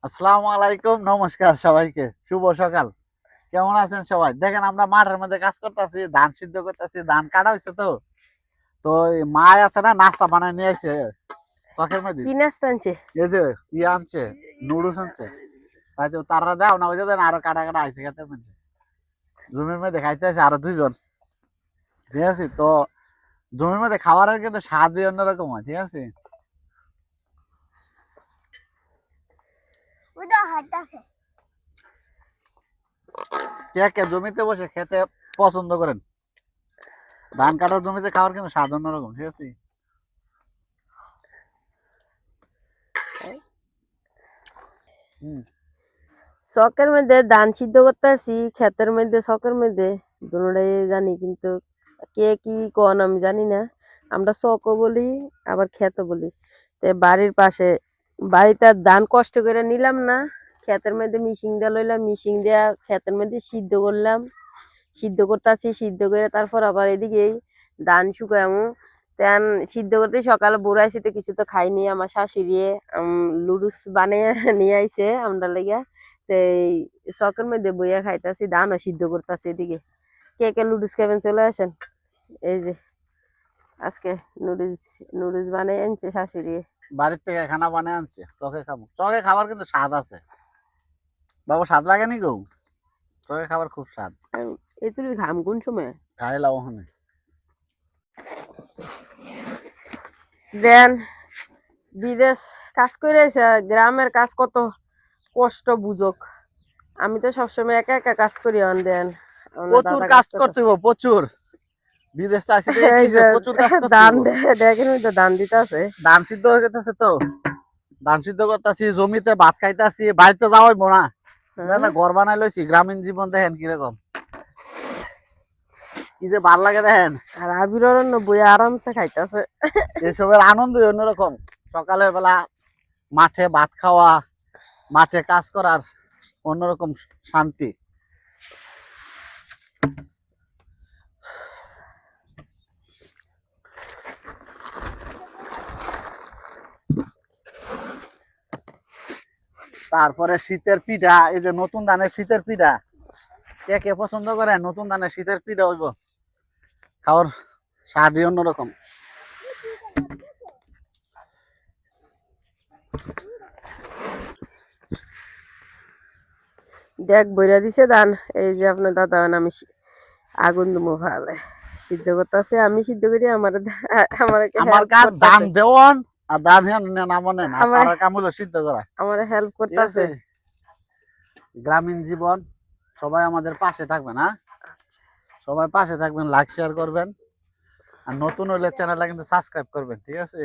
আসসালামু আলাইকুম, নমস্কার সবাইকে, শুভ সকাল। কেমন আছেন সবাই? দেখেন আমরা মাঠের মধ্যে কাজ করতেছি, ধান সিদ্ধ করতেছি, ধান কাটা হয়েছে। তো তো মা আছে না, নাস্তা বানায় নিয়ে আসছে চকের মধ্যে। কি নাস্তা আনছে? এই যে ইয়ে আনছে, নুডলস আনছে। তাই তো তারা দাও না, ওই যে আরো কাটা কাটা আইছে খেতের মধ্যে, জমির মধ্যে খাইতে আছে আরো দুইজন। ঠিক আছে, তো জমির মধ্যে খাবারের কিন্তু স্বাদই অন্যরকম হয়। ঠিক আছে, কে কে জমিতে বসে খেতে পছন্দ করেন? ধান কাটার জমিতে খাওয়ার কিন্তু স্বাদ অন্যরকম। ঠিক আছে, শখের মধ্যে ধান সিদ্ধ করতেছি, ক্ষেতের মধ্যে শখের মধ্যে দুটোটাই জানি, কিন্তু কে কি কোন আমি জানি না। আমরা শখও বলি আবার ক্ষেতও বলি। তো বাড়ির পাশে বাড়িতে আর ধান কষ্ট করে নিলাম না, ক্ষেতের মধ্যে মিশিং দিয়ে লইলাম, মিশিং দিয়া ক্ষেতের মধ্যে সিদ্ধ করলাম, সিদ্ধ করতেছি, সিদ্ধ করে তারপর আবার এদিকে ধান শুকামু। তেন সিদ্ধ করতে সকালে বুড়াইছি, তো কিছু তো খাইনি। আমার শাশুড়ি লুডুস বানিয়ে নিয়ে আইছে আমরা লেগে। তো এই শখের মধ্যে বইয়া খাইতেছি, ধানও সিদ্ধ করতেছি। এদিকে কে কে লুডুস খাবেন চলে আসেন। এই যে আজকে নুডলস নুডলস বানিয়ে আনছে শাশুড়ি। বাড়ির থেকে খানা বানিয়ে আনছে, চকে খাবো। চকে খাবার কিন্তু স্বাদ আছে বাবু, স্বাদ লাগেনি গো? চকে খাবার খুব স্বাদ। এই তুমি খাম কোন সময় খাইলাম ওখানে। দেন বিদেশ কাজ করে আইছে, গ্রামের কাজ কত কষ্ট বুঝক। আমি তো সবসময় একা একা কাজ করি। দেন প্রচুর কাজ করতে হবে, প্রচুর। বিদেশ তো আসি এই যে প্রচুর কাজ করতে ধান হবে। দেখেন, তো ধান দিতে আছে, ধান সিদ্ধ হয়ে যেতেছে। তো ধান সিদ্ধ করতেছি, জমিতে ভাত খাইতেছি, বাড়িতে যাওয়াই না। না, ঘর বানাই লইছি। গ্রামীণ জীবন দেখেন কিরকম, কি যে ভাল লাগে দেখেন। আর আবির অরণ্য বইয়া আরামসে খাইতেছে। এসবের আনন্দই অন্যরকম। সকালের বেলা মাঠে ভাত খাওয়া, মাঠে কাজ করার অন্যরকম শান্তি। তারপরে শীতের পিঠা, এই যে নতুন ধানের শীতের পিঠা, কে কে পছন্দ করে? নতুন ধানের শীতের পিঠা হইব, খাওয়ার স্বাদই অন্যরকম। দেখ বইরা দিছে ধান। এই যে আপনার দাদা, আমি আগুন দুমো ভালে সিদ্ধ করতেছে, আমি সিদ্ধ করি। আমার আমার কাজ ধান দেওয়ান আর ধান নামানেন, আর আমার তার কাম হলো সিদ্ধ করা। আমার হেল্প ঠিক আছে, করতেছে। গ্রামীণ জীবন। সবাই আমাদের পাশে থাকবেন, হ্যাঁ সবাই পাশে থাকবেন, লাইক শেয়ার করবেন, আর নতুন হইলে চ্যানেলটা কিন্তু সাবস্ক্রাইব করবেন। ঠিক আছে।